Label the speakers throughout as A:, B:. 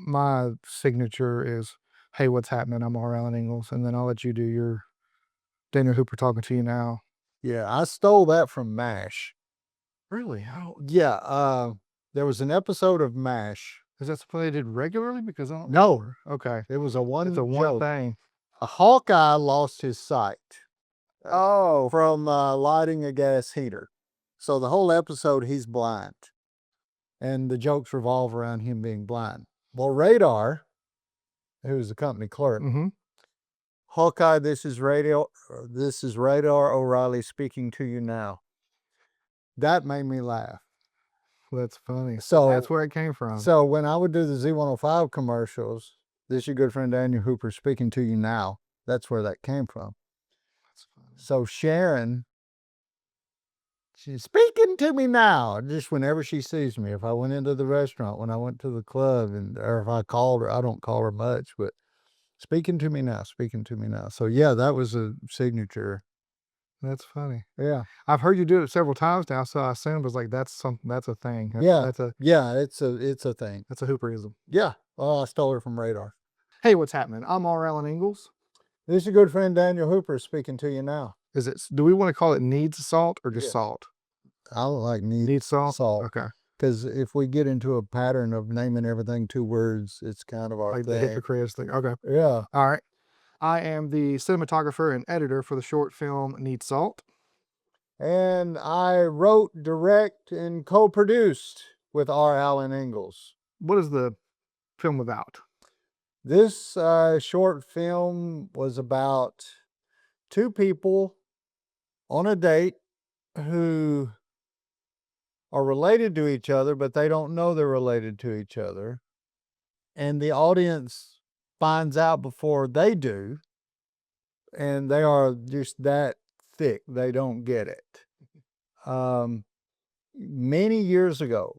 A: my signature is, "Hey, what's happening? I'm Alan Ingalls," and then I'll let you do your Daniel Hooper talking to you now.
B: Yeah, I stole that from MASH.
A: Really? How
B: Yeah, there was an episode of MASH.
A: is that something they did regularly? Because I don't
B: No,
A: remember. Okay.
B: it was a
A: It's a
B: one
A: one
B: joke.
A: thing.
B: A Hawkeye lost his sight
A: Oh,
B: from lighting a gas heater. So the whole episode, he's blind, and the jokes revolve around him being blind. Well, Radar, who's the company clerk,
A: mhm.
B: Hawkeye, this is Radar O'Reilly speaking to you now. That made me laugh.
A: That's funny.
B: So
A: That's where it came from.
B: So when I would do the Z105 commercials, this is your good friend Daniel Hooper speaking to you now. That's where that came from.
A: That's funny.
B: So Sharon, she's speaking to me now. Just whenever she sees me, if I went into the restaurant, when I went to the club, or if I called her, I don't call her much, but speaking to me now, speaking to me now. So yeah, that was a signature.
A: That's funny.
B: Yeah,
A: I've heard you do it several times now, so I assumed it was like that's a thing.
B: yeah,
A: That's a
B: yeah. It's a thing.
A: that's a Hooperism.
B: Yeah. Well, I stole her from Radar.
A: Hey, what's happening? I'm Alan Ingalls.
B: This is your good friend Daniel Hooper speaking to you now.
A: Do we want to call it needs salt or just
B: Yes.
A: salt?
B: I like
A: Needs salt?
B: salt.
A: Okay.
B: Because if we get into a pattern of naming everything 2 words, it's kind of our
A: Like the
B: thing.
A: hypocrites thing. Okay.
B: Yeah.
A: All right. I am the cinematographer and editor for the short film Need Salt.
B: And I wrote, direct, and co-produced with R. Alan Ingalls.
A: What is the film about?
B: This short film was about 2 people on a date who are related to each other, but they don't know they're related to each other. And the audience finds out before they do, and they are just that thick. They don't get it. Many years ago,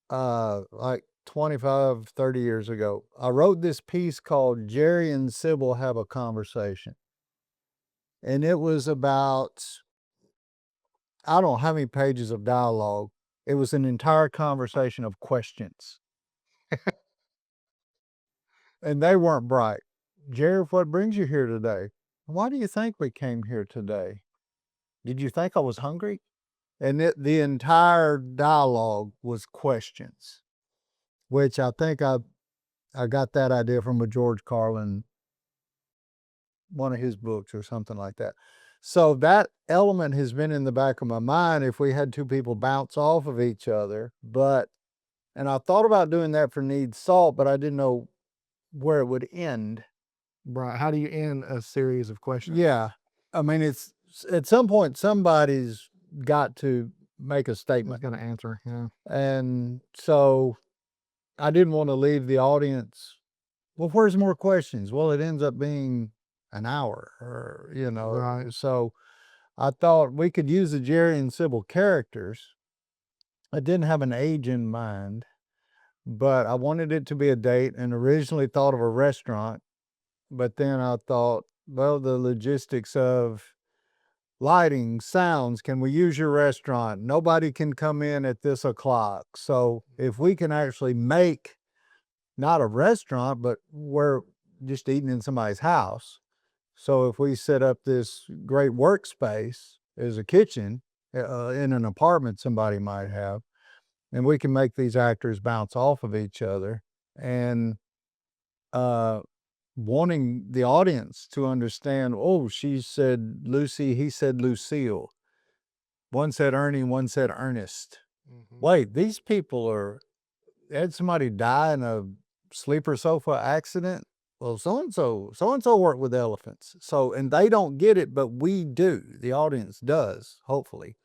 B: like 25, 30 years ago, I wrote this piece called Jerry and Sybil Have a Conversation. And it was about, I don't know how many pages of dialogue. It was an entire conversation of questions. And they weren't bright. Jerry, what brings you here today? Why do you think we came here today? Did you think I was hungry? And the entire dialogue was questions, which I think I got that idea from a George Carlin, one of his books or something like that. So that element has been in the back of my mind if we had 2 people bounce off of each other. And I thought about doing that for Need Salt, but I didn't know where it would end.
A: Right. How do you end a series of questions?
B: Yeah. I mean, it's at some point, somebody's got to make a
A: Who's
B: statement.
A: going to answer? Yeah.
B: And so I didn't want to leave the audience, well, where's more questions? Well, it ends up being an hour or,
A: Right.
B: so I thought we could use the Jerry and Sybil characters. I didn't have an age in mind, but I wanted it to be a date and originally thought of a restaurant. But then I thought, well, the logistics of lighting, sounds, can we use your restaurant? Nobody can come in at this o'clock. So if we can actually make not a restaurant, but we're just eating in somebody's house. So if we set up this great workspace as a kitchen in an apartment somebody might have, and we can make these actors bounce off of each other and uh, wanting the audience to understand, oh, she said Lucy, he said Lucille. One said Ernie, one said Ernest.
A: Mm-hmm.
B: Wait, these people had somebody die in a sleeper sofa accident. Well, so and so worked with elephants. So, and they don't get it, but we do. The audience does, hopefully.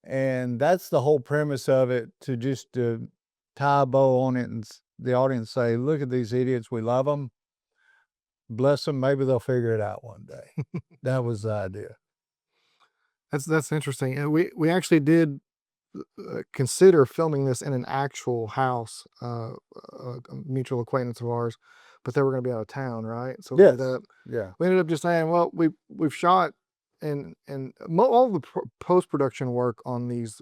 B: And that's the whole premise of it, to just tie a bow on it and the audience say, look at these idiots. We love them. Bless them. Maybe they'll figure it out one day. That was the idea.
A: That's interesting. And we actually did consider filming this in an actual house, a mutual acquaintance of ours, but they were going to be out of town, right? So
B: Yes. We
A: ended up just saying, well, we've shot and all the post production work on these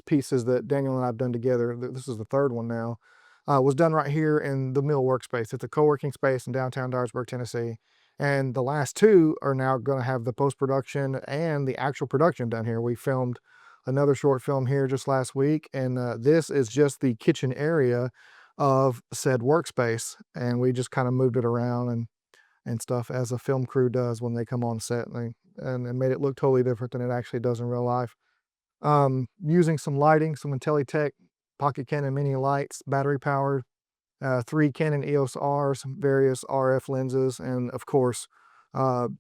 A: pieces that Daniel and I've done together. This is the third one now. was done right here in the Mill Workspace. It's a co-working space in downtown Dyersburg, Tennessee. And the last two are now going to have the post-production and the actual production done here. We filmed another short film here just last week, and this is just the kitchen area of said workspace. And we just kind of moved it around and stuff as a film crew does when they come on set, and made it look totally different than it actually does in real life. Using some lighting, some IntelliTech pocket Canon mini lights, battery powered, three Canon EOS Rs, various RF lenses, and of course,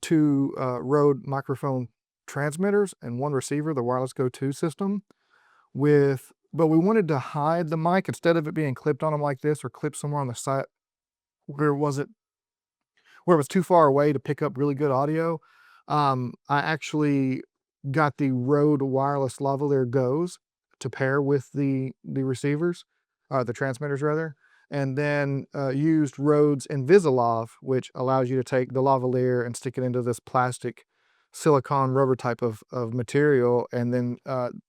A: two Rode microphone transmitters and one receiver, the Wireless Go 2 system. But we wanted to hide the mic instead of it being clipped on them like this or clipped somewhere on the side where was it where it was too far away to pick up really good audio. I actually got the Rode wireless lavalier Go's to pair with the receivers, the transmitters rather, and then used Rode's Invisalign, which allows you to take the lavalier and stick it into this plastic silicone rubber type of material, and then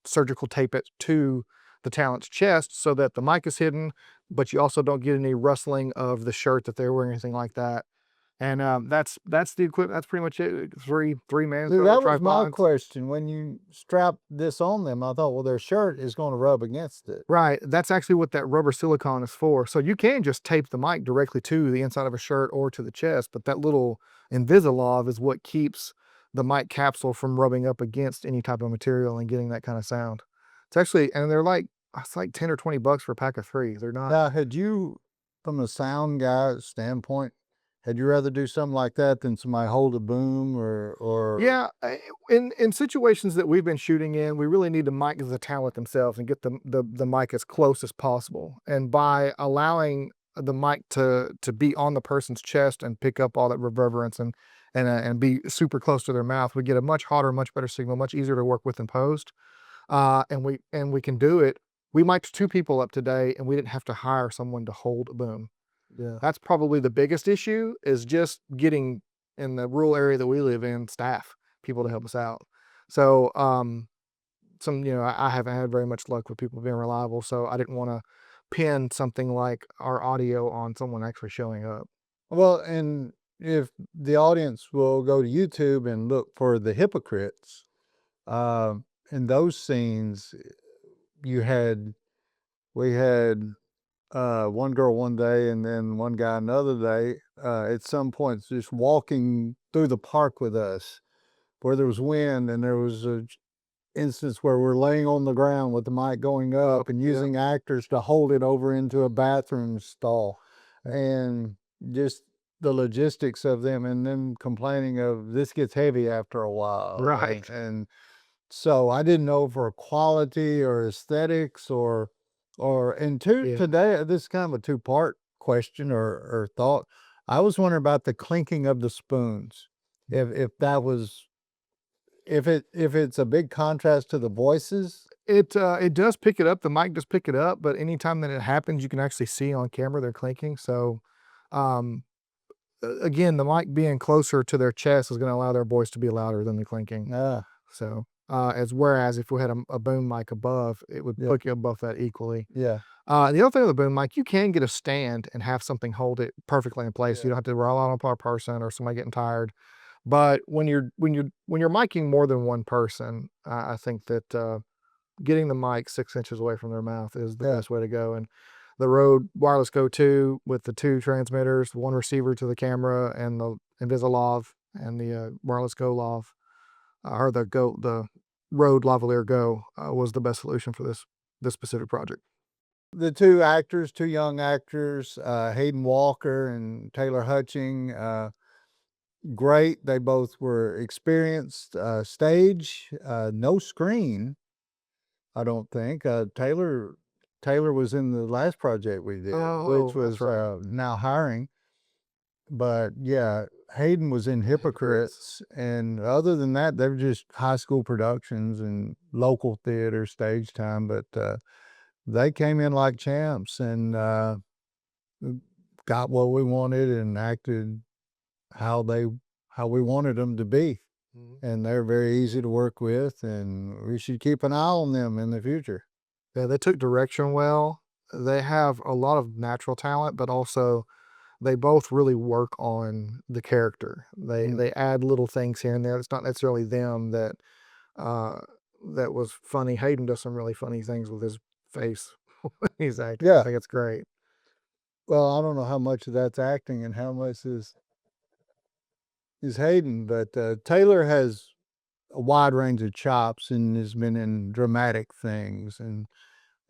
A: surgical tape it to the talent's chest so that the mic is hidden, but you also don't get any rustling of the shirt that they're wearing, anything like that. And, that's the equipment. That's pretty much it. Three
B: See,
A: Mansfield
B: that was my
A: tripods.
B: question. When you strapped this on them, I thought, well, their shirt is going to rub against it.
A: Right, that's actually what that rubber silicone is for. So you can just tape the mic directly to the inside of a shirt or to the chest, but that little Invisalign is what keeps the mic capsule from rubbing up against any type of material and getting that kinda sound. It's actually and they're like it's like 10 or 20 bucks for a pack of 3. They're not.
B: Now, had you, from a sound guy standpoint, had you rather do something like that than somebody hold a boom or
A: Yeah, in situations that we've been shooting in, we really need to mic the talent themselves and get the mic as close as possible. And by allowing the mic to be on the person's chest and pick up all that reverberance and be super close to their mouth, we get a much hotter, much better signal, much easier to work with in post. And we can do it. We mic'd 2 people up today, and we didn't have to hire someone to hold a boom.
B: yeah.
A: That's probably the biggest issue is just getting in the rural area that we live in, staff, people to help us out. So, I haven't had very much luck with people being reliable, so I didn't wanna pin something like our audio on someone actually showing up.
B: Well, and if the audience will go to YouTube and look for the hypocrites, in those scenes, you had we had one girl one day and then one guy another day, at some point just walking through the park with us where there was wind and there was a instance where we're laying on the ground with the mic going
A: Oh,
B: up and
A: yeah.
B: using actors to hold it over into a bathroom stall and just the logistics of them and them complaining of this gets heavy after a while
A: Right.
B: and so I didn't know for quality or aesthetics or and two
A: Yeah.
B: today this is kind of a two-part question or thought. I was wondering about the clinking of the spoons. If that was if it's a big contrast to the voices.
A: It does pick it up, the mic does pick it up, but anytime that it happens, you can actually see on camera they're clinking, so, um, again, the mic being closer to their chest is gonna allow their voice to be louder than the clinking.
B: Ah,
A: So, as whereas if we had a boom mic above, it would
B: yeah,
A: put you above that equally.
B: yeah,
A: The other thing with the boom mic, you can get a stand and have something hold it perfectly in place. You
B: yeah,
A: don't have to rely on a person or somebody getting tired. But when you're miking more than one person, I think that getting the mic 6 inches away from their mouth is the
B: yeah.
A: best way to go. And the Rode Wireless Go 2 with the two transmitters, one receiver to the camera, and the Invisalign and the Wireless Go Lav, or the Rode Lavalier Go was the best solution for this specific project.
B: The 2 actors, 2 young actors, Hayden Walker and Taylor Hutching, great. They both were experienced, stage, no screen, I don't think. Taylor was in the last project we did, which
A: Oh, that's
B: was,
A: right.
B: now hiring. But, yeah, Hayden was in
A: Hypocrites.
B: Hypocrites, and other than that, they were just high school productions and local theater stage time, but, they came in like champs and, got what we wanted and acted how they how we wanted them to be,
A: Mhm.
B: and they're very easy to work with, and we should keep an eye on them in the future.
A: Yeah, they took direction well, they have a lot of natural talent, but also they both really work on the character.
B: Mm.
A: They add little things here and there. It's not necessarily them uh, that was funny. Hayden does some really funny things with his face when he's acting. I
B: Yeah.
A: think it's great.
B: Well, I don't know how much of that's acting and how much is Hayden, but Taylor has a wide range of chops and has been in dramatic things and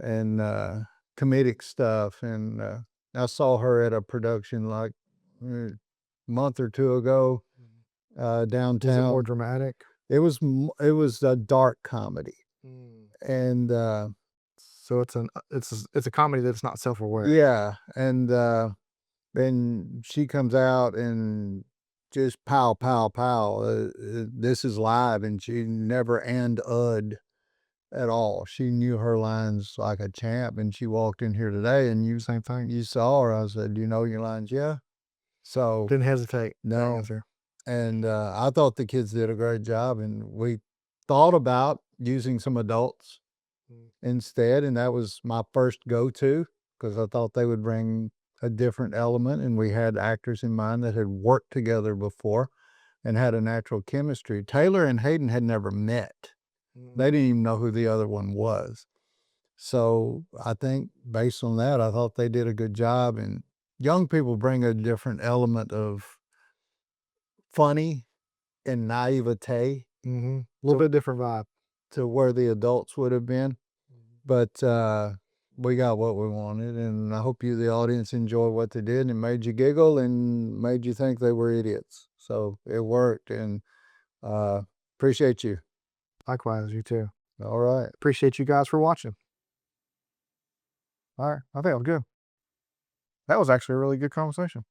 B: comedic stuff. And I saw her at a production like a month or two ago
A: Was it more
B: downtown.
A: dramatic?
B: It was a dark comedy,
A: Mm.
B: and
A: So it's a comedy that's not self aware.
B: yeah, and then she comes out and just pow, pow, pow. This is live, and she never and at all. She knew her lines like a champ, and she walked in here today, and
A: Same thing.
B: you saw her. I said, "Do you know your lines?" Yeah. So
A: Didn't hesitate to
B: no,
A: answer.
B: and I thought the kids did a great job, and we thought about using some adults
A: Mm.
B: instead, and that was my first go-to because I thought they would bring a different element, and we had actors in mind that had worked together before and had a natural chemistry. Taylor and Hayden had never met. They
A: Mm.
B: didn't even know who the other one was. So, I think based on that, I thought they did a good job, and young people bring a different element of funny and naivete
A: Mhm. A little
B: to
A: bit different vibe.
B: where the adults would have been.
A: Mhm.
B: But, we got what we wanted, and I hope you, the audience, enjoyed what they did, and it made you giggle and made you think they were idiots. So it worked, and, uh, appreciate you.
A: Likewise, you too.
B: Alright.
A: Appreciate you guys for watching. All right. I think I'm good. That was actually a really good conversation.